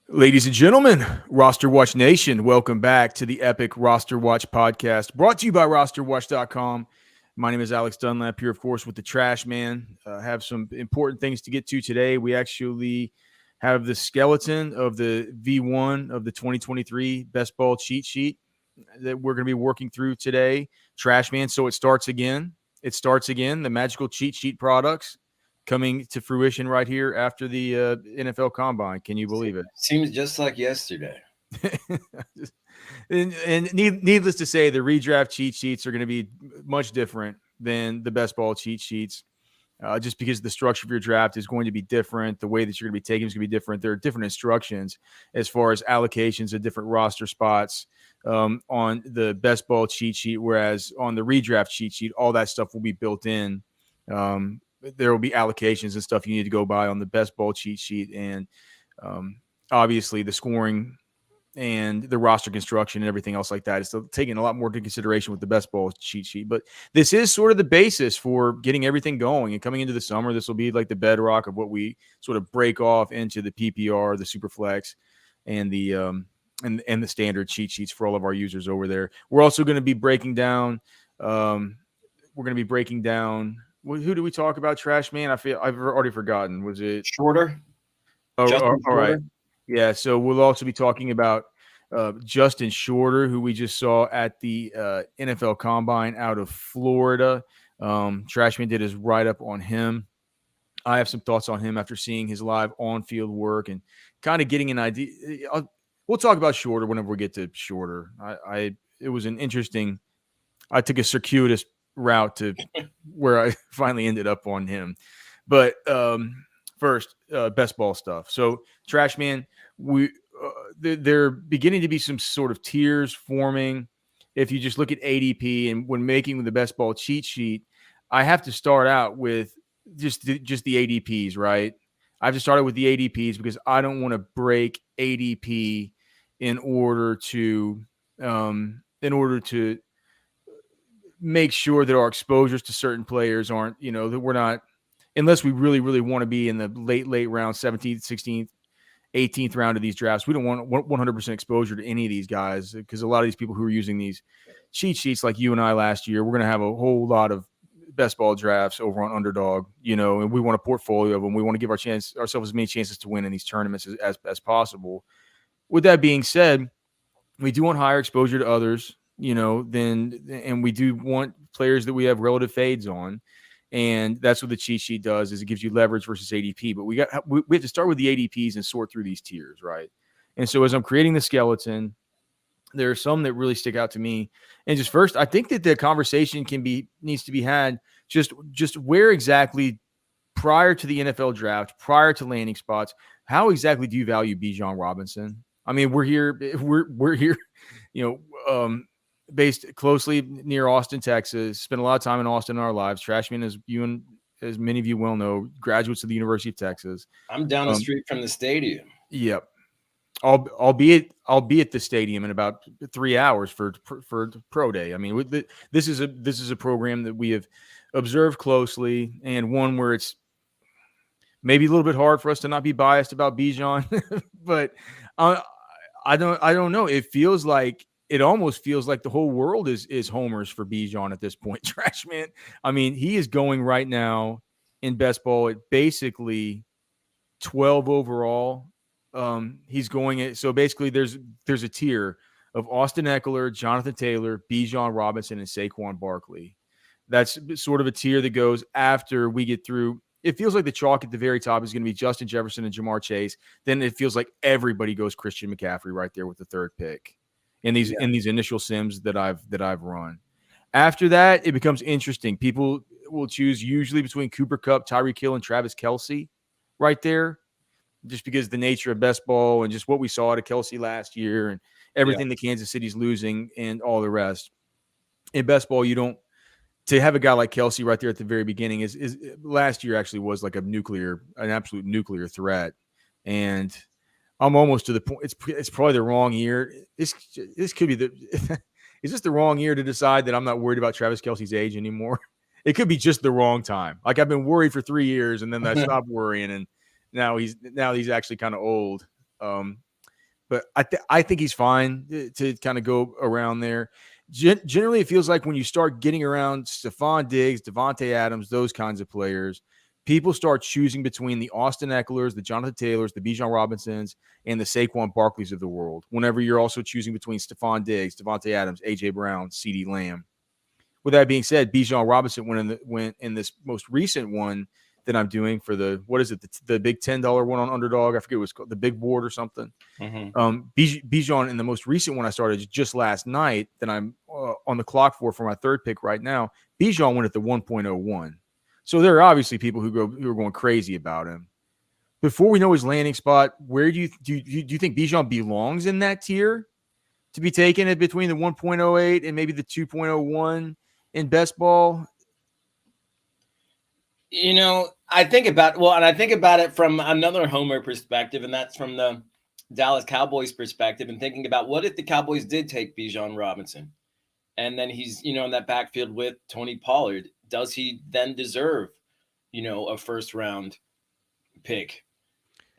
Ladies and gentlemen, RosterWatch Nation, welcome back to the epic RosterWatch Podcast, brought to you by RosterWatch.com. My name is Alex Dunlap here, of course, with the Trashman. Have some important things to get to today. We actually have the skeleton of the V1 of the 2023 Best Ball Cheat Sheet that we're going to be working through today. Trashman, so it starts again. The magical cheat sheet products coming to fruition right here after the NFL Combine. Can you believe it? Seems just like yesterday. and needless to say, the redraft cheat sheets are going to be much different than the best ball cheat sheets, just because the structure of your draft is going to be different. The way that you're going to be taking is going to be different. There are different instructions as far as allocations of different roster spots on the best ball cheat sheet, whereas on the redraft cheat sheet, all that stuff will be built in. There will be allocations and stuff you need to go by on the best ball cheat sheet. And obviously the scoring and the roster construction and everything else like that is still taking a lot more into consideration with the best ball cheat sheet. But this is sort of the basis for getting everything going. And coming into the summer, this will be like the bedrock of what we sort of break off into the PPR, the Superflex, and the and the standard cheat sheets for all of our users over there. We're also going to be breaking down who do we talk about, Trash Man? I've already forgotten. Was it Shorter? all right. Yeah, so we'll also be talking about Justin Shorter, who we just saw at the NFL Combine out of Florida. Trashman did his write-up on him. I have some thoughts on him after seeing his live on-field work and kind of getting an idea. We'll talk about Shorter whenever we get to Shorter. It was an interesting – I took a circuitous route to where I finally ended up on him. But first, best ball stuff. So, Trashman, they're beginning to be some sort of tiers forming. If you just look at ADP and when making the best ball cheat sheet, I have to start out with just the ADPs, right? I have to start out with the ADPs because I don't want to break ADP in order to make sure that our exposures to certain players aren't, that we're not, unless we really, really want to be in the late round, 17th, 16th, 18th round of these drafts. We don't want 100% exposure to any of these guys because a lot of these people who are using these cheat sheets like you and I last year, we're going to have a whole lot of best ball drafts over on Underdog, and we want a portfolio of them. We want to give ourselves as many chances to win in these tournaments as possible. With that being said, we do want higher exposure to others, and we do want players that we have relative fades on. And that's what the cheat sheet does, is it gives you leverage versus ADP. But we have to start with the ADPs and sort through these tiers, right? And so as I'm creating the skeleton, there are some that really stick out to me. And just first, I think that the conversation needs to be had just where exactly prior to the NFL draft, prior to landing spots, how exactly do you value Bijan Robinson? I mean, we're here, based closely near Austin, Texas. Spent a lot of time in Austin in our lives. Trashman, as many of you well know, graduates of the University of Texas. I'm down the street from the stadium. Yep. I'll be at the stadium in about 3 hours for pro day. I mean, this is a program that we have observed closely, and one where it's maybe a little bit hard for us to not be biased about Bijan, but I don't know. It almost feels like the whole world is homers for Bijan at this point. Trashman. I mean, he is going right now in best ball at basically 12 overall. He's going at, so basically there's a tier of Austin Eckler, Jonathan Taylor, Bijan Robinson, and Saquon Barkley. That's sort of a tier that goes after we get through. It feels like the chalk at the very top is going to be Justin Jefferson and Jamar Chase. Then it feels like everybody goes Christian McCaffrey right there with the third pick in these initial sims that I've run. After that, it becomes interesting. People will choose usually between Cooper Kupp, Tyreek Hill, and Travis Kelce right there, just because the nature of best ball and just what we saw out of Kelce last year and everything that Kansas City's losing and all the rest. In best ball, you don't – to have a guy like Kelce right there at the very beginning is last year actually was like an absolute nuclear threat. And I'm almost to the point – it's probably the wrong year. This could be is this the wrong year to decide that I'm not worried about Travis Kelce's age anymore? It could be just the wrong time. Like I've been worried for 3 years and then I stopped worrying and now he's actually kind of old. but I think he's fine to kind of go around there. Generally, it feels like when you start getting around Stephon Diggs, Devontae Adams, those kinds of players, people start choosing between the Austin Ecklers, the Jonathan Taylors, the Bijan Robinsons, and the Saquon Barkleys of the world. Whenever you're also choosing between Stephon Diggs, Devontae Adams, A.J. Brown, CeeDee Lamb. With that being said, Bijan Robinson went in this most recent one that I'm doing for the big $10 one on Underdog. I forget what it was called, the big board or something. Mm-hmm. Bijan in the most recent one I started just last night that I'm on the clock for my third pick right now. Bijan went at the 1.01. So there are obviously people who are going crazy about him. Before we know his landing spot, where do you think Bijan belongs in that tier to be taken at between the 1.08 and maybe the 2.01 in best ball? I think about it from another homer perspective, and that's from the Dallas Cowboys perspective, and thinking about what if the Cowboys did take Bijan Robinson, and then he's in that backfield with Tony Pollard. Does he then deserve a first round pick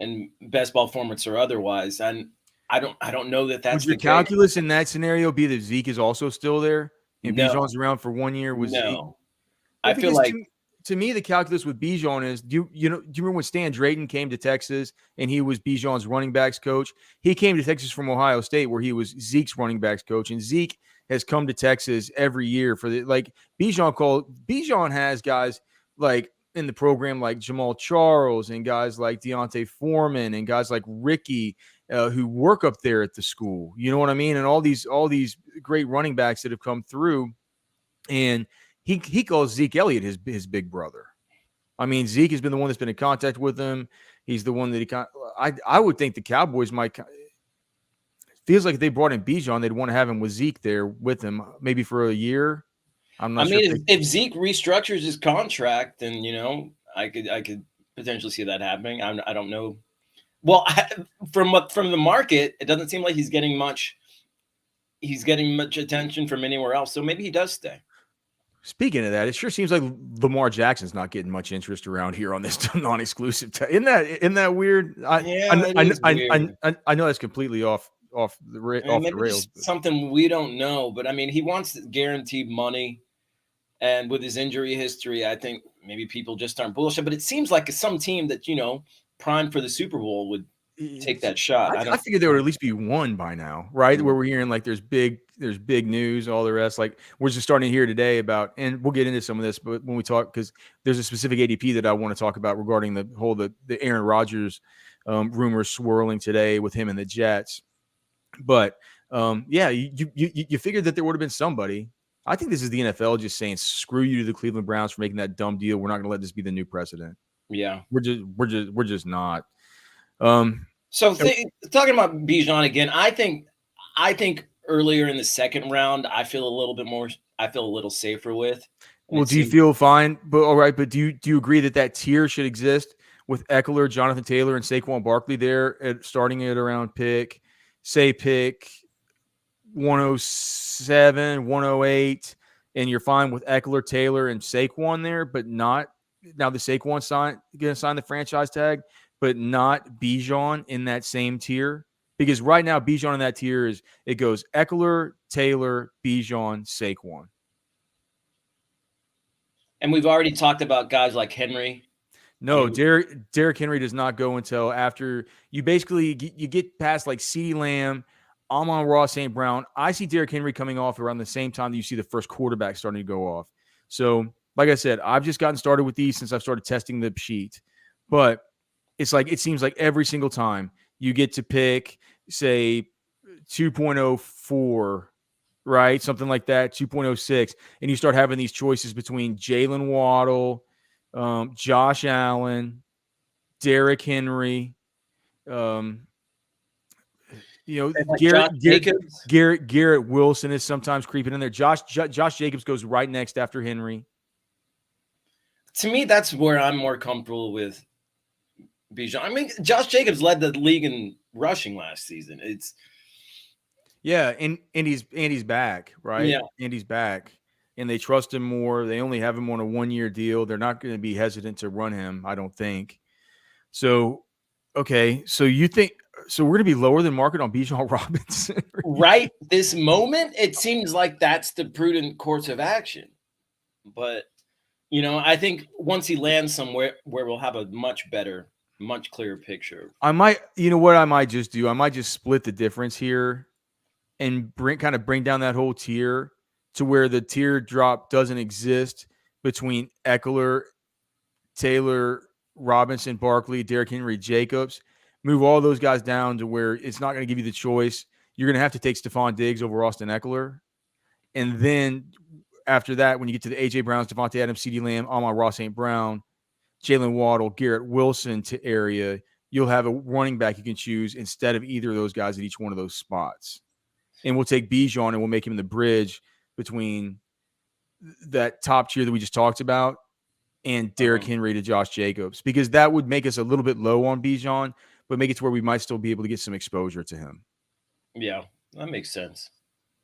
and best ball formats or otherwise? And I don't know that that's would your calculus in that snemio be that Zeke is also still there and Bijan's around for 1 year? I feel like to me, the calculus with Bijan is, do you remember when Stan Drayton came to Texas and he was Bijan's running backs coach? He came to Texas from Ohio State where he was Zeke's running backs coach, and Zeke has come to Texas every year for Bijan has guys like in the program like Jamal Charles and guys like Deontay Foreman and guys like Ricky who work up there at the school. You know what I mean? And all these great running backs that have come through, and he calls Zeke Elliott his big brother. I mean, Zeke has been the one that's been in contact with him. He's the one that I would think the Cowboys might. Feels like if they brought in Bijan, they'd want to have him with Zeke there with him, maybe for a year. I'm not sure. If Zeke restructures his contract, then I could potentially see that happening. I don't know. Well, from the market, it doesn't seem like he's getting much attention from anywhere else. So maybe he does stay. Speaking of that, it sure seems like Lamar Jackson's not getting much interest around here on this non-exclusive. Isn't that weird? I know that's completely off the rails. Something we don't know, but I mean, he wants guaranteed money, and with his injury history, I think maybe people just aren't bullish. But it seems like some team that primed for the Super Bowl would take that shot. I figured there would at least be one by now, right? Where we're hearing like there's big news, all the rest. Like we're just starting to hear today about, and we'll get into some of this, but when we talk, because there's a specific ADP that I want to talk about regarding the Aaron Rodgers rumors swirling today with him and the Jets. But you figured that there would have been somebody. I think this is the NFL just saying screw you to the Cleveland Browns for making that dumb deal. We're not going to let this be the new precedent. Yeah, we're just not. So talking about Bijan again, I think earlier in the second round, I feel a little safer with. Well, do you feel fine? But all right, but do you agree that tier should exist with Eckler, Jonathan Taylor, and Saquon Barkley there starting at around pick 107, 108, and you're fine with Eckler, Taylor, and Saquon there, but not now the Saquon going to sign the franchise tag, but not Bijan in that same tier? Because right now, Bijan in that tier it goes Eckler, Taylor, Bijan, Saquon. And we've already talked about guys like Henry. No, Derrick Henry does not go until after you get past like CeeDee Lamb, Amon-Ra St. Brown. I see Derrick Henry coming off around the same time that you see the first quarterback starting to go off. So, like I said, I've just gotten started with these since I've started testing the sheet. But it's like it seems like every single time you get to pick, say, 2.04, right? Something like that, 2.06, and you start having these choices between Jalen Waddle, Josh Allen, Derrick Henry, Garrett Wilson is sometimes creeping in there. Josh Jacobs goes right next after Henry. To me, that's where I'm more comfortable with Bijan. I mean, Josh Jacobs led the league in rushing last season. And he's back, right? Yeah, and he's back. And they trust him more. They only have him on a 1-year deal. They're not going to be hesitant to run him, I don't think. So, okay. So you think So we're going to be lower than market on Bijan Robinson. Right this moment, it seems like that's the prudent course of action. But, I think once he lands somewhere where we'll have a much better, much clearer picture. I might just do? I might just split the difference here and bring down that whole tier to where the tier drop doesn't exist between Eckler, Taylor, Robinson, Barkley, Derrick Henry, Jacobs. Move all those guys down to where it's not going to give you the choice. You're going to have to take Stephon Diggs over Austin Eckler. And then after that, when you get to the A.J. Browns, Devontae Adams, CeeDee Lamb, Amon-Ra St. Brown, Jalen Waddle, Garrett Wilson to area, you'll have a running back you can choose instead of either of those guys at each one of those spots. And we'll take Bijan and we'll make him the bridge between that top tier that we just talked about and Derrick Henry to Josh Jacobs, because that would make us a little bit low on Bijan, but make it to where we might still be able to get some exposure to him. Yeah, that makes sense.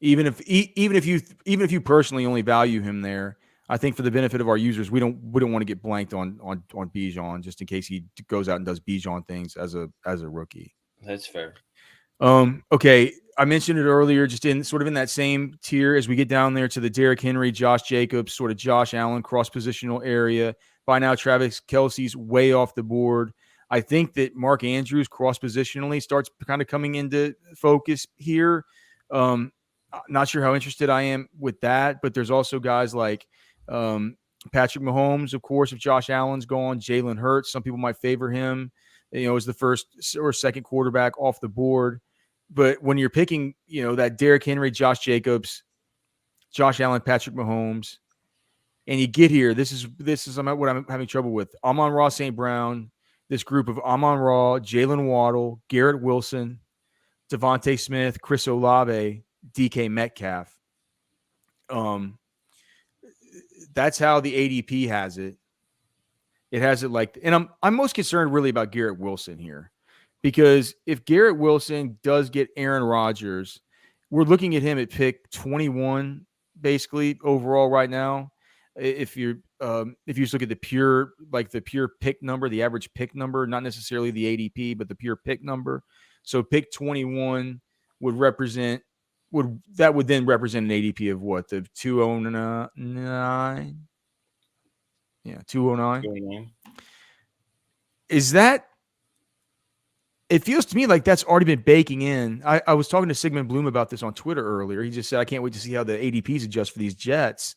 Even if you personally only value him there, I think for the benefit of our users, we don't want to get blanked on Bijan just in case he goes out and does Bijan things as a rookie. That's fair. Okay, I mentioned it earlier, just in that same tier as we get down there to the Derrick Henry, Josh Jacobs, sort of Josh Allen cross positional area. By now, Travis Kelce's way off the board. I think that Mark Andrews cross positionally starts kind of coming into focus here. Not sure how interested I am with that, but there's also guys like Patrick Mahomes, of course, if Josh Allen's gone, Jalen Hurts. Some people might favor him, as the first or second quarterback off the board. But when you're picking, that Derrick Henry, Josh Jacobs, Josh Allen, Patrick Mahomes, and you get here, this is what I'm having trouble with. Amon-Ra St. Brown, this group of Amon-Ra, Jalen Waddle, Garrett Wilson, Devontae Smith, Chris Olave, DK Metcalf. That's how the ADP has it. It has it and I'm most concerned really about Garrett Wilson here. Because if Garrett Wilson does get Aaron Rodgers, we're looking at him at pick 21, basically overall right now. If you just look at the pure pick number, the average pick number, not necessarily the ADP, but the pure pick number. So pick 21 would then represent an ADP of what? The 209? Yeah, 209. Is that? It feels to me like that's already been baking in. I was talking to Sigmund Bloom about this on Twitter earlier. He just said, I can't wait to see how the ADPs adjust for these Jets.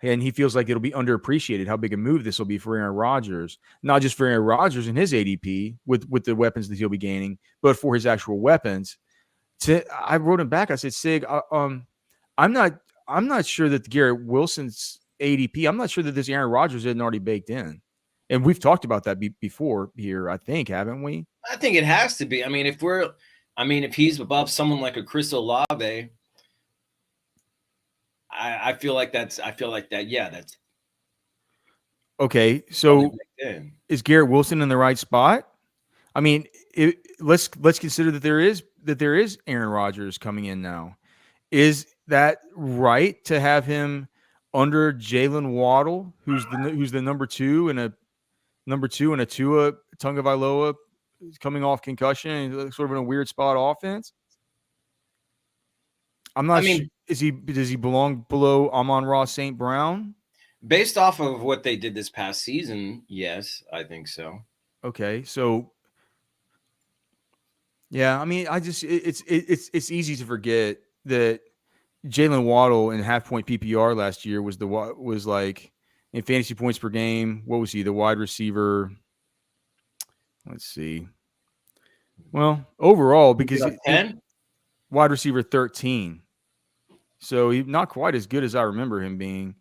And he feels like it'll be underappreciated how big a move this will be for Aaron Rodgers. Not just for Aaron Rodgers and his ADP with the weapons that he'll be gaining, but for his actual weapons. I wrote him back. I said, Sig, I'm not sure that Garrett Wilson's ADP, I'm not sure that this Aaron Rodgers isn't already baked in. And we've talked about that before here, I think, haven't we? I think it has to be. I mean, if he's above someone like a Chris Olave, I feel like that. Yeah, that's okay. So is Garrett Wilson in the right spot? I mean, let's consider that there is Aaron Rodgers coming in now. Is that right to have him under Jalen Waddle, who's the number two and a Tua Tagovailoa coming off concussion, sort of in a weird spot offense? I'm not sure. Does he belong below Amon-Ra St. Brown? Based off of what they did this past season, yes, I think so. Okay, so yeah, I mean, it's easy to forget that Jalen Waddle in half-point PPR last year was like in fantasy points per game. What was he? The wide receiver. Let's see. Well, overall, because wide receiver 13. So he's not quite as good as I remember him being.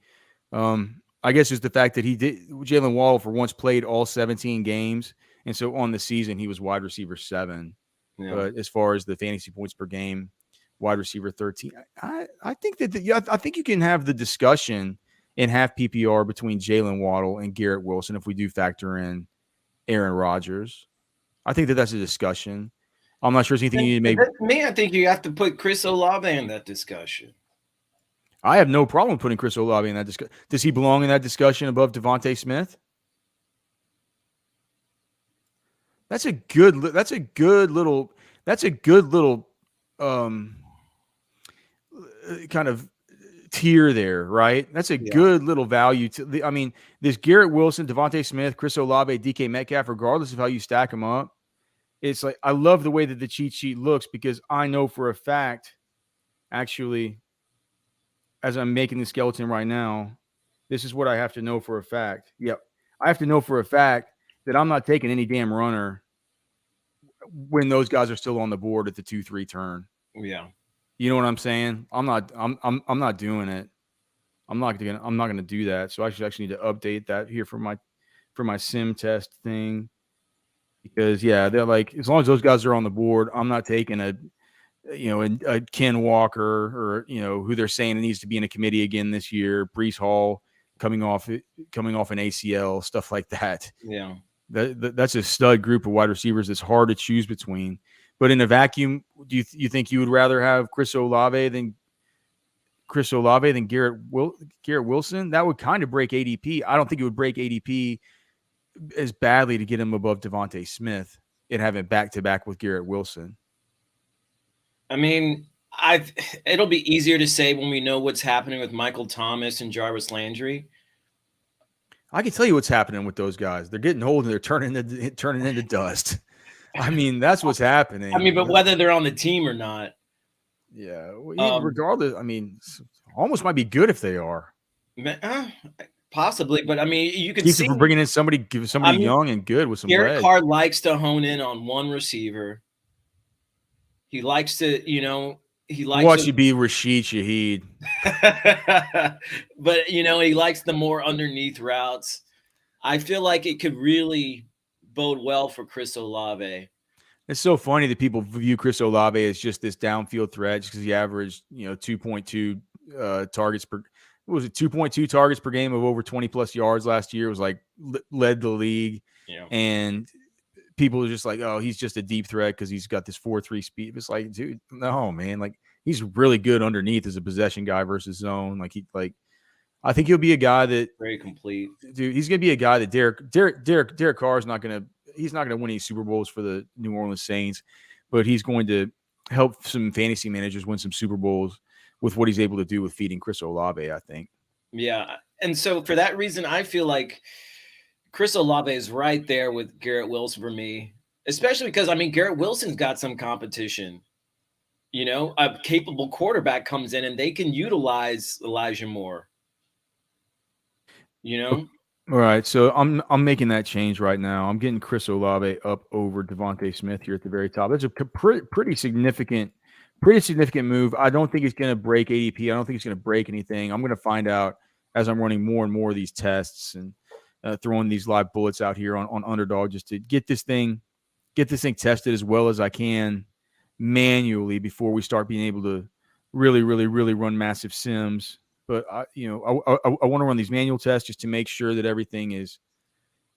I guess it's the fact that Jalen Waddle for once played all 17 games. And so on the season, he was wide receiver 7. Yeah. But as far as the fantasy points per game, wide receiver 13, I think I think you can have the discussion in half PPR between Jalen Waddle and Garrett Wilson if we do factor in Aaron Rodgers. I think that's a discussion. I'm not sure there's anything you need to make. Me, I think you have to put Chris Olave in that discussion. I have no problem putting Chris Olave in that discussion. Does he belong in that discussion above Devontae Smith? That's a good little that's a good little kind of tier there, right? That's a good little value to the. I mean, this Garrett Wilson, Devontae Smith, Chris Olave, DK Metcalf, regardless of how you stack them up, it's like I love the way that the cheat sheet looks because I know for a fact, actually, as I'm making the skeleton right now, this is what I have to know for a fact. Yep, I have to know for a fact that I'm not taking any damn runner when those guys are still on the board at the 2-3 turn. Yeah. You know what I'm saying? I'm not doing it. I'm not gonna do that. So I actually need to update that here for my sim test thing. Because they're like, as long as those guys are on the board, I'm not taking a Ken Walker or who they're saying it needs to be in a committee again this year, Breece Hall coming off an ACL, stuff like that. Yeah. That's a stud group of wide receivers that's hard to choose between. But in a vacuum, do you think you would rather have Chris Olave than Garrett Wilson? That would kind of break ADP. I don't think it would break ADP as badly to get him above Devontae Smith and have it back-to-back with Garrett Wilson. I mean, it'll be easier to say when we know what's happening with Michael Thomas and Jarvis Landry. I can tell you what's happening with those guys. They're getting old and they're turning into dust. I mean, that's what's happening. I mean, but whether they're on the team or not. Yeah. Regardless, I mean, almost might be good if they are. Possibly, but I mean, you can see for bringing in somebody young and good with some Derek legs. Carr likes to hone in on one receiver. He likes to, watch you be Rashid Shaheed. But he likes the more underneath routes. I feel like it could really bode well for Chris Olave. It's so funny that people view Chris Olave as just this downfield threat just because he averaged 2.2 targets per. What was it, 2.2 targets per game of over 20 plus yards last year? It was like led the league. Yeah. And people are just like, oh, he's just a deep threat because he's got this 4.3 speed. It's like, dude, no, man. Like, he's really good underneath as a possession guy versus zone. I think he'll be a guy that very complete. Dude, he's gonna be a guy that Derek Carr is not gonna win any Super Bowls for the New Orleans Saints, but he's going to help some fantasy managers win some Super Bowls with what he's able to do with feeding Chris Olave, I think. Yeah. And so for that reason, I feel like Chris Olave is right there with Garrett Wilson for me, especially because, I mean, Garrett Wilson's got some competition. A capable quarterback comes in and they can utilize Elijah Moore. All right. So I'm making that change right now. I'm getting Chris Olave up over Devontae Smith here at the very top. That's a pretty significant move. I don't think it's going to break ADP. I don't think it's going to break anything. I'm going to find out as I'm running more and more of these tests and throwing these live bullets out here on Underdog just to get this thing tested as well as I can manually before we start being able to really, really, really run massive sims. But I want to run these manual tests just to make sure that everything is,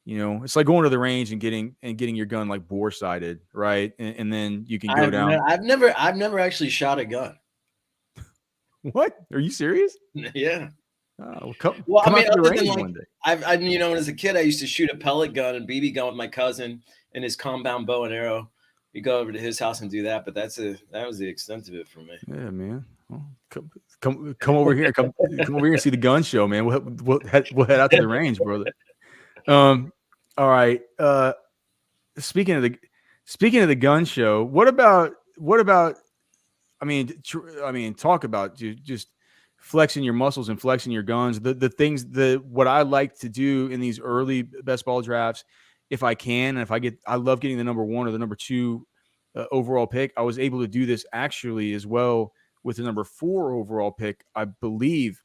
it's like going to the range and getting your gun like bore sighted, right? And then you can go down. I've never actually shot a gun. What? Are you serious? Yeah. Oh, come out to the range one day. As a kid, I used to shoot a pellet gun and BB gun with my cousin and his compound bow and arrow. We go over to his house and do that, but that was the extent of it for me. Yeah, man. Well, come over here. Come over here and see the gun show, man. We'll head out to the range, brother. All right. Speaking of the gun show, what about? I mean, talk about just flexing your muscles and flexing your guns. The things what I like to do in these early best ball drafts, if I can, and I love getting the number 1 or the number 2 overall pick. I was able to do this actually as well with the number 4 overall pick, I believe,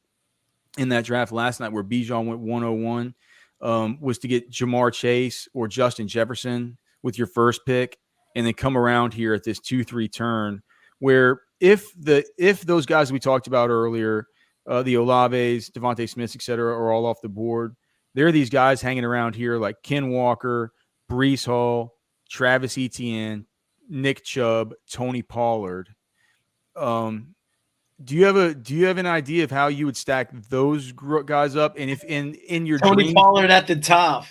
in that draft last night where Bijan went 101, was to get Jamar Chase or Justin Jefferson with your first pick, and then come around here at this 2-3 turn where if those guys we talked about earlier, the Olaves, Devontae Smiths, et cetera, are all off the board, there are these guys hanging around here like Ken Walker, Breece Hall, Travis Etienne, Nick Chubb, Tony Pollard. Do you have an idea of how you would stack those guys up? And if in your Tony Pollard at the top,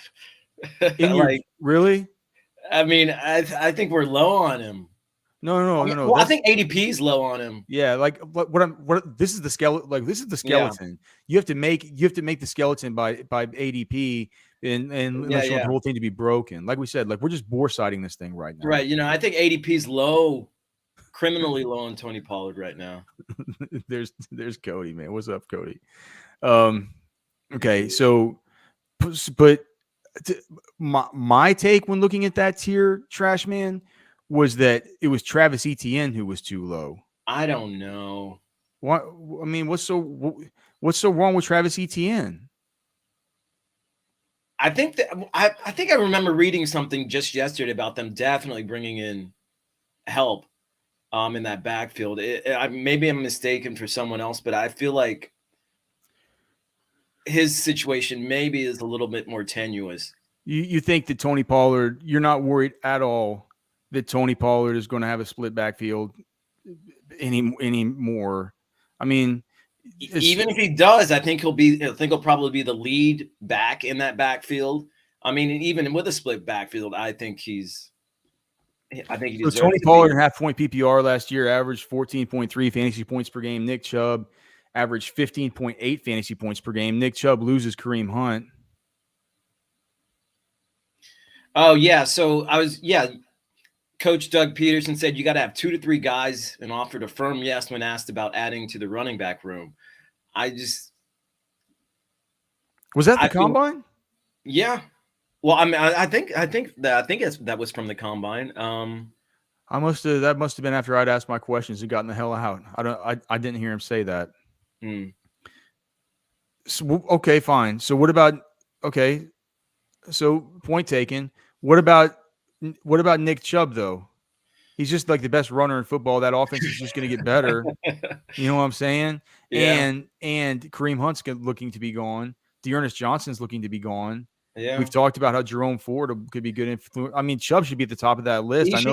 really? I mean, I think we're low on him. No. Well, I think ADP is low on him. Yeah, like this is the skeleton. Like this is the skeleton. Yeah. You have to make the skeleton by ADP, and unless you want the whole thing to be broken. Like we said, like we're just bore siding this thing right now. Right. I think ADP is low, criminally low on Tony Pollard right now. There's Cody, man. What's up, Cody? Okay, so, but my take when looking at that tier, Trashman, was that it was Travis Etienne who was too low. I don't know. What I mean, what's so wrong with Travis Etienne? I think that I think I remember reading something just yesterday about them definitely bringing in help in that backfield. Maybe I'm mistaken for someone else, but I feel like his situation maybe is a little bit more tenuous. You think that Tony Pollard, you're not worried at all that Tony Pollard is going to have a split backfield anymore? I mean, even if he does, I think he'll probably be the lead back in that backfield. I mean, even with a split backfield, I think he deserves so Tony Pollard in half-point PPR last year averaged 14.3 fantasy points per game. Nick Chubb averaged 15.8 fantasy points per game. Nick Chubb loses Kareem Hunt. Oh, yeah. So Coach Doug Peterson said you got to have 2 to 3 guys and offered a firm yes when asked about adding to the running back room. Was that the combine? Yeah. Well, I mean, I think that was from the combine. That must have been after I'd asked my questions and gotten the hell out. I didn't hear him say that. So, okay, fine. So what about so point taken. What about Nick Chubb though? He's just like the best runner in football. That offense is just going to get better. You know what I'm saying? Yeah. And Kareem Hunt's looking to be gone. Dearness Johnson's looking to be gone. Yeah. We've talked about how Jerome Ford could be good influence. I mean, Chubb should be at the top of that list. I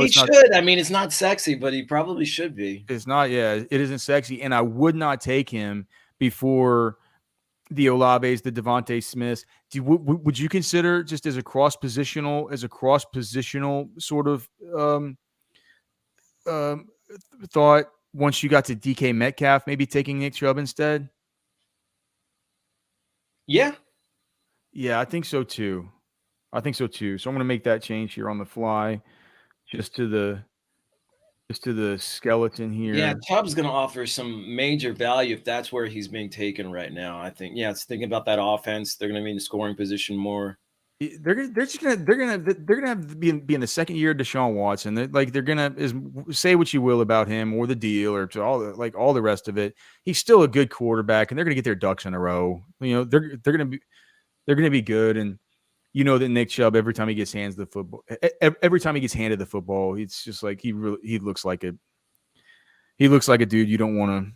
mean, it's not sexy, but he probably should be. It's not. Yeah, it isn't sexy, and I would not take him before the Olaves, the Devontae Smiths. Would you consider just as a cross positional sort of thought once you got to DK Metcalf, maybe taking Nick Chubb instead? Yeah. Yeah, I think so too. So I'm going to make that change here on the fly, just to the skeleton here. Yeah, Chubb's going to offer some major value if that's where he's being taken right now. I think. Yeah, it's thinking about that offense. They're going to be in the scoring position more. They're gonna have to be in the second year of Deshaun Watson. They're gonna say what you will about him or the deal or to all the rest of it. He's still a good quarterback, and they're gonna get their ducks in a row. You know, they're gonna be good, and you know that Nick Chubb every time he gets handed the football, it's just like he looks like a dude you don't want to.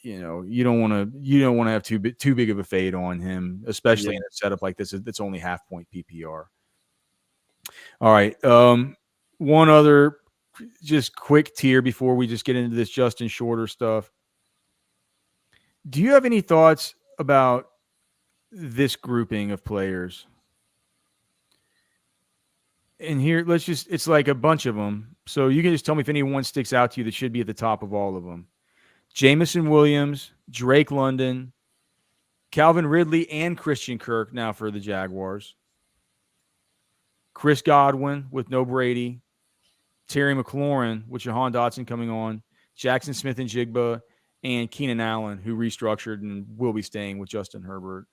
You don't want to have too big of a fade on him, especially in a setup like this. It's only half-point PPR. All right. One other just quick tier before we just get into this Justin Shorter stuff. Do you have any thoughts about this grouping of players? And here, it's like a bunch of them. So you can just tell me if anyone sticks out to you that should be at the top of all of them. Jamison Williams, Drake London, Calvin Ridley, and Christian Kirk now for the Jaguars. Chris Godwin with no Brady. Terry McLaurin with Jahan Dotson coming on. Jackson Smith and Jigba, and Keenan Allen, who restructured and will be staying with Justin Herbert.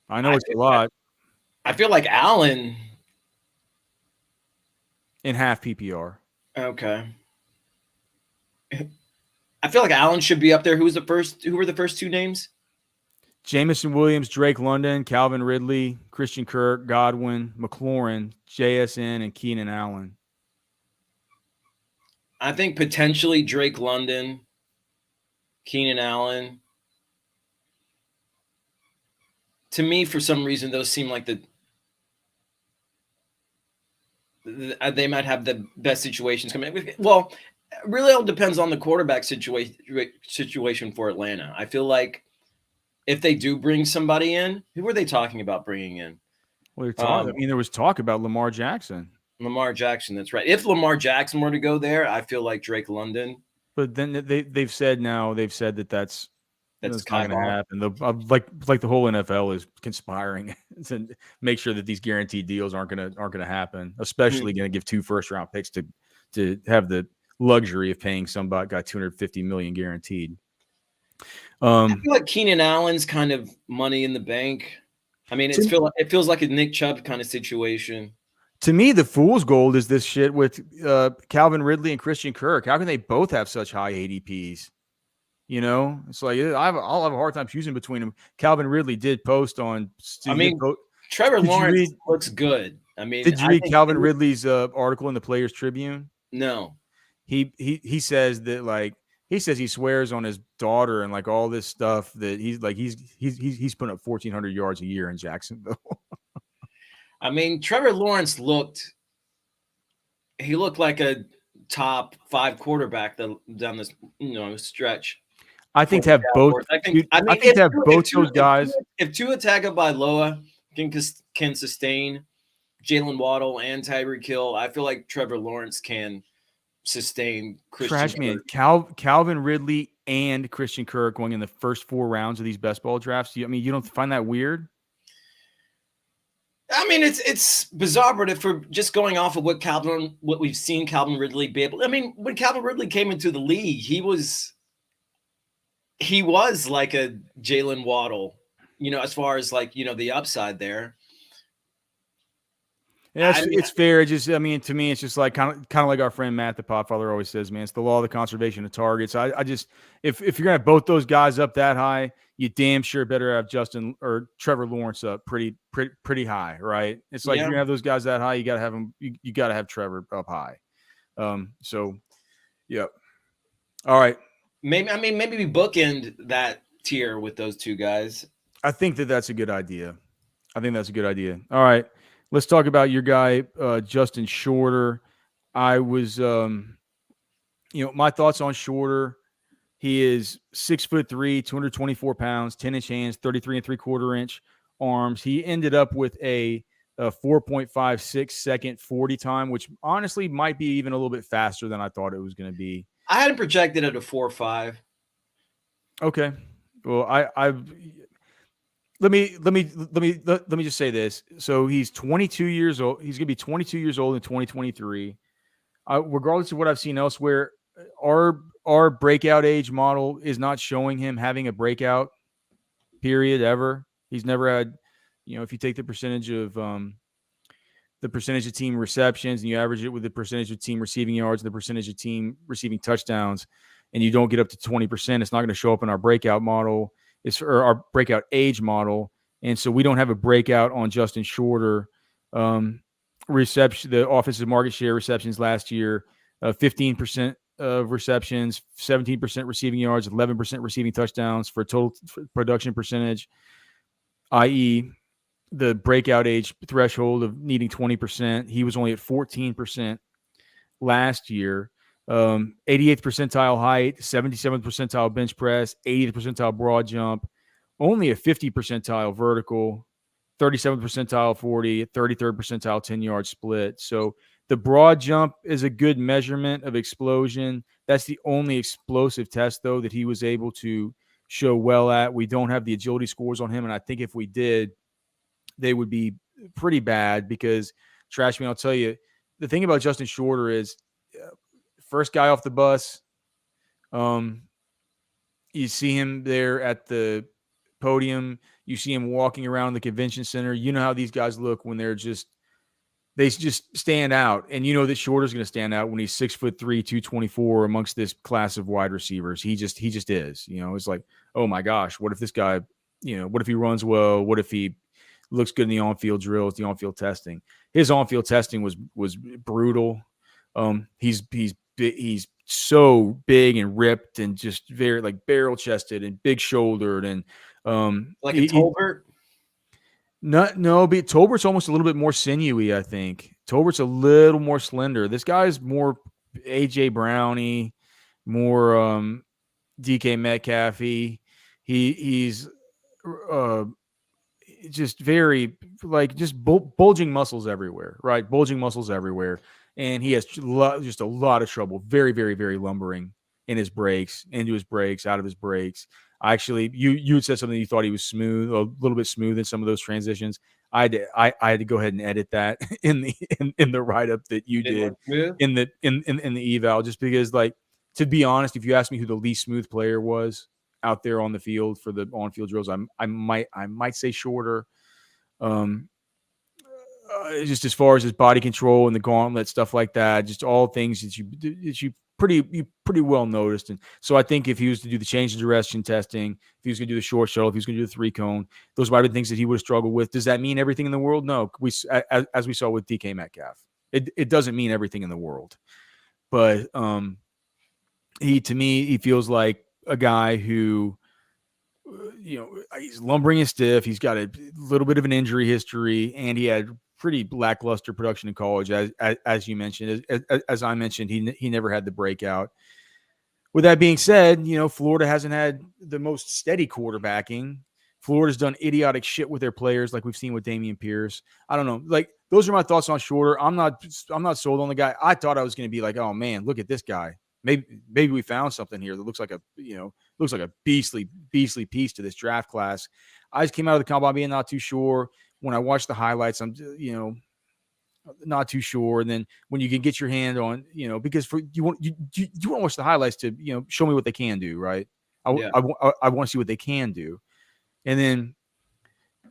I know it's a lot. I feel like Allen in half PPR. Okay. I feel like Allen should be up there. Who were the first 2 names? Jamison Williams, Drake London, Calvin Ridley, Christian Kirk, Godwin, McLaurin, JSN, and Keenan Allen. I think potentially Drake London, Keenan Allen. To me, for some reason, those seem like they might have the best situations coming. Well, it really all depends on the quarterback situation for Atlanta. I feel like if they do bring somebody in, who are they talking about bringing in? Well, there was talk about Lamar Jackson. Lamar Jackson. That's right. If Lamar Jackson were to go there, I feel like Drake London. But then they've said that that's not going to happen. Like the whole NFL is conspiring to make sure that these guaranteed deals aren't going to happen. Especially going to give 2 first-round picks to have the luxury of paying somebody got $250 million guaranteed. I feel like Keenan Allen's kind of money in the bank. I mean, it feels like a Nick Chubb kind of situation. To me, the fool's gold is this shit with Calvin Ridley and Christian Kirk. How can they both have such high ADPs? You know, it's like I'll have a hard time choosing between them. Calvin Ridley did post on. Trevor Lawrence looks good. I mean, did you read Calvin Ridley's article in the Players Tribune? No. He says that he says he swears on his daughter and like all this stuff that he's putting up 1,400 yards a year in Jacksonville. I mean, Trevor Lawrence looked like a top 5 quarterback down this stretch. I think to have both. I think to have both those guys. If Tua Tagovailoa can sustain Jalen Waddle and Tyreek Hill, I feel like Trevor Lawrence can sustain Christian Kirk. Calvin Ridley and Christian Kirk going in the first 4 rounds of these best ball drafts. You don't find that weird? I mean, it's bizarre, but if we're just going off of what we've seen Calvin Ridley be able. I mean, when Calvin Ridley came into the league, he was like a Jalen Waddle, as far as the upside there. Yeah, it's fair. To me, it's just like kind of like our friend Matt, the Podfather, always says, man, it's the law of the conservation of targets. I just if you're gonna have both those guys up that high, you damn sure better have Justin or Trevor Lawrence up pretty high, right? It's like you're gonna have those guys that high, you gotta have them. You gotta have Trevor up high. So, yeah. All right. Maybe we bookend that tier with those 2 guys. I think that's a good idea. All right. Let's talk about your guy, Justin Shorter. I was, my thoughts on Shorter. He is 6'3", 224 pounds, 10-inch hands, 33 3/4-inch arms. He ended up with a 4.56 second 40 time, which honestly might be even a little bit faster than I thought it was going to be. I had him projected at a 4.5. Okay. Well, Let me just say this. So he's 22 years old. He's going to be 22 years old in 2023. Regardless of what I've seen elsewhere, our breakout age model is not showing him having a breakout period ever. He's never had, if you take the percentage of team receptions and you average it with the percentage of team receiving yards and the percentage of team receiving touchdowns, and you don't get up to 20%, it's not going to show up in our breakout model. It's for our breakout age model. And so we don't have a breakout on Justin Shorter. The offensive market share receptions last year, 15% of receptions, 17% receiving yards, 11% receiving touchdowns for total production percentage, i.e. the breakout age threshold of needing 20%. He was only at 14% last year. 88th percentile height, 77th percentile bench press, 80th percentile broad jump, only a 50 percentile vertical, 37th percentile 40, 33rd percentile 10-yard split. So the broad jump is a good measurement of explosion. That's the only explosive test, though, that he was able to show well at. We don't have the agility scores on him, and I think if we did, they would be pretty bad because, Trashman, I'll tell you, the thing about Justin Shorter is first guy off the bus. You see him there at the podium. You see him walking around the convention center. You know how these guys look when they just stand out. And you know that Shorter's going to stand out when he's 6'3", 224 amongst this class of wide receivers. He just is. It's like, oh my gosh, what if this guy, what if he runs well? What if he looks good in the on-field drills, the on-field testing? His on-field testing was brutal. He's so big and ripped and just very like barrel chested and big shouldered and like a Tolbert. But Tolbert's almost a little bit more sinewy. I think Tolbert's a little more slender. This guy's more AJ Brownie, more DK Metcalf. He's just very like just bulging muscles everywhere, right? Bulging muscles everywhere. And he has just a lot of trouble, very, very, very lumbering in his breaks, into his breaks, out of his breaks. Actually, you had said something, you thought he was smooth, a little bit smooth in some of those transitions. I had to go ahead and edit that in the write up that you did in the eval, just because, like, to be honest, if you ask me who the least smooth player was out there on the field for the on field drills, I might say Shorter. Just as far as his body control and the gauntlet, stuff like that, just all things that you pretty well noticed. And so I think if he was to do the change in direction testing, if he was going to do the short shuttle, if he was going to do the 3-cone, those might have been things that he would have struggled with. Does that mean everything in the world? No. As we saw with DK Metcalf, it doesn't mean everything in the world. But to me, he feels like a guy who, he's lumbering and stiff. He's got a little bit of an injury history, and he had pretty lackluster production in college, as you mentioned. As I mentioned, he never had the breakout. With that being said, Florida hasn't had the most steady quarterbacking. Florida's done idiotic shit with their players, like we've seen with Dameon Pierce. I don't know. Like, those are my thoughts on Shorter. I'm not sold on the guy. I thought I was going to be like, oh man, look at this guy. Maybe we found something here that looks like a beastly piece to this draft class. I just came out of the combine being not too sure. When I watch the highlights, I'm not too sure. And then when you can get your hand on, because you want to watch the highlights to show me what they can do, right? I want to see what they can do, and then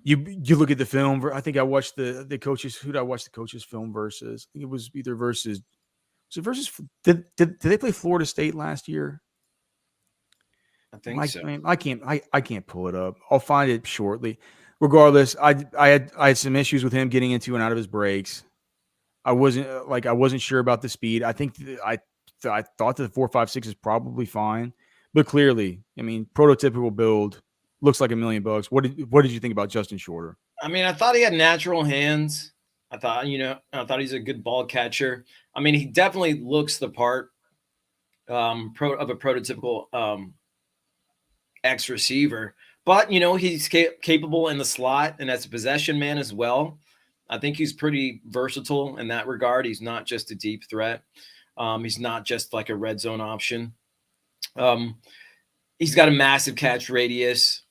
you look at the film. I think I watched the coaches. Who did I watch the coaches film versus? I think it was either versus. So versus did they play Florida State last year? I think so. I can't pull it up. I'll find it shortly. Regardless, I had some issues with him getting into and out of his breaks. I wasn't sure about the speed. I think I thought that the 4.56 is probably fine, but clearly, I mean, prototypical build, looks like $1 million. What did you think about Justin Shorter? I mean, I thought he had natural hands. I thought he's a good ball catcher. I mean, he definitely looks the part of a prototypical X receiver. But, he's capable in the slot and as a possession man as well. I think he's pretty versatile in that regard. He's not just a deep threat. He's not just like a red zone option. He's got a massive catch radius,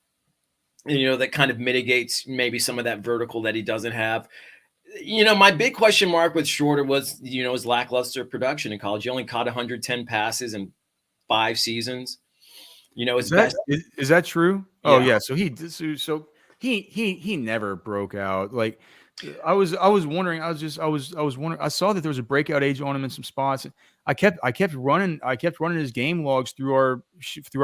that kind of mitigates maybe some of that vertical that he doesn't have. My big question mark with Shorter was, his lackluster production in college. He only caught 110 passes in 5 seasons. Is that true? Yeah. Oh yeah. So he never broke out. Like, I was wondering. I was wondering. I saw that there was a breakout age on him in some spots. I kept running his game logs through our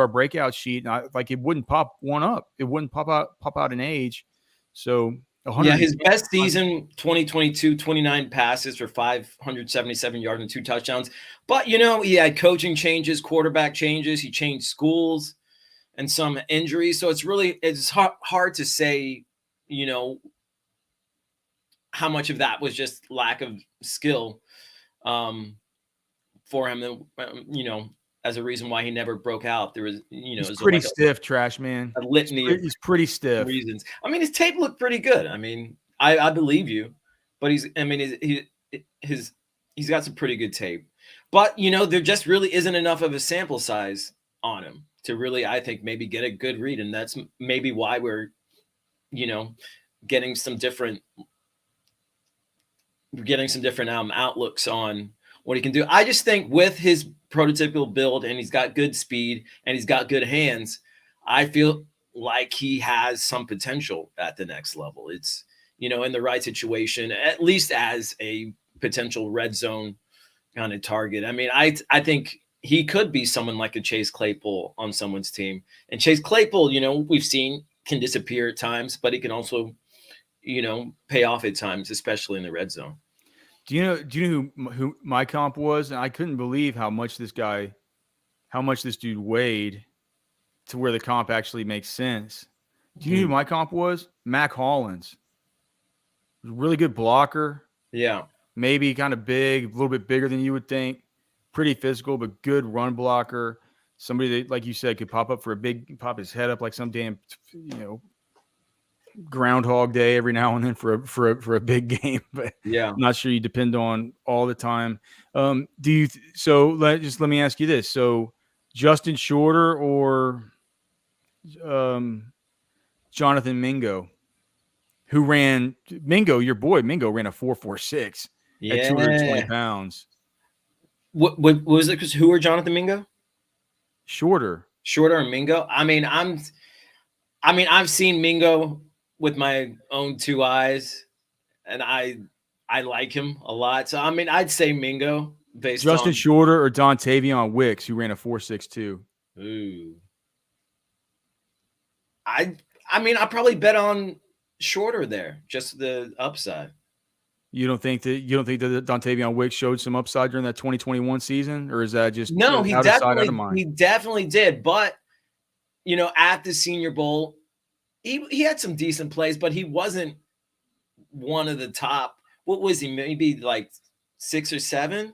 breakout sheet, and it wouldn't pop one up. It wouldn't pop out an age. So his best season, 2022, 29 passes for 577 yards and 2 touchdowns. But, he had coaching changes, quarterback changes. He changed schools and some injuries. So it's hard to say, how much of that was just lack of skill for him, as a reason why he never broke out. There was, he's pretty stiff, trash man. A litany he's pretty stiff reasons. I mean, his tape looked pretty good. I mean, I believe you, but he's got some pretty good tape. But, there just really isn't enough of a sample size on him to really, I think, maybe get a good read. And that's maybe why we're, getting some different outlooks on what he can do. I just think with his prototypical build, and he's got good speed and he's got good hands, I feel like he has some potential at the next level. It's, in the right situation, at least as a potential red zone kind of target. I mean, I think he could be someone like a Chase Claypool on someone's team. And Chase Claypool, we've seen can disappear at times, but he can also, pay off at times, especially in the red zone. Do you know who my comp was? And I couldn't believe how much this dude weighed to where the comp actually makes sense. Do you know who my comp was? Mac Hollins. Really good blocker. Yeah. Maybe kind of big, a little bit bigger than you would think. Pretty physical, but good run blocker. Somebody that, like you said, could pop his head up like some damn, Groundhog Day every now and then for a big game, but Yeah. not sure you depend on all the time. Let me ask you this. So Justin Shorter or Jonathan Mingo, who ran your boy Mingo ran a 4.46 at 220 pounds. What was it? Because who are Jonathan Mingo? Shorter and Mingo. I mean, I've seen Mingo with my own two eyes, and I like him a lot. So I mean, I'd say Mingo based Justin on Shorter or Dontavion Wicks, who ran a 4.62. Ooh. I mean, I probably bet on Shorter there, just the upside. You don't think that Dontavion Wicks showed some upside during that 2021 season, or is that just no? He out of sight, out of mind? He definitely did. But at the Senior Bowl, he had some decent plays, but he wasn't one of the top. What was he? Maybe like 6 or 7.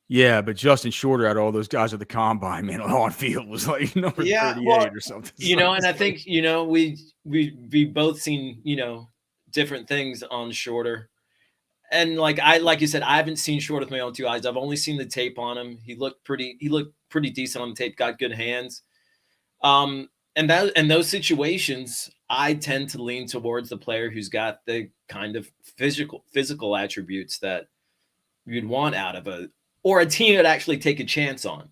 Yeah, but Justin Shorter out of all those guys at the combine, man, on field was like number 38 or something. And I think we both seen different things on Shorter, and like you said, I haven't seen Shorter with my own two eyes. I've only seen the tape on him. He looked pretty decent on the tape. Got good hands. And those situations, I tend to lean towards the player who's got the kind of physical attributes that you'd want out of a team that actually take a chance on.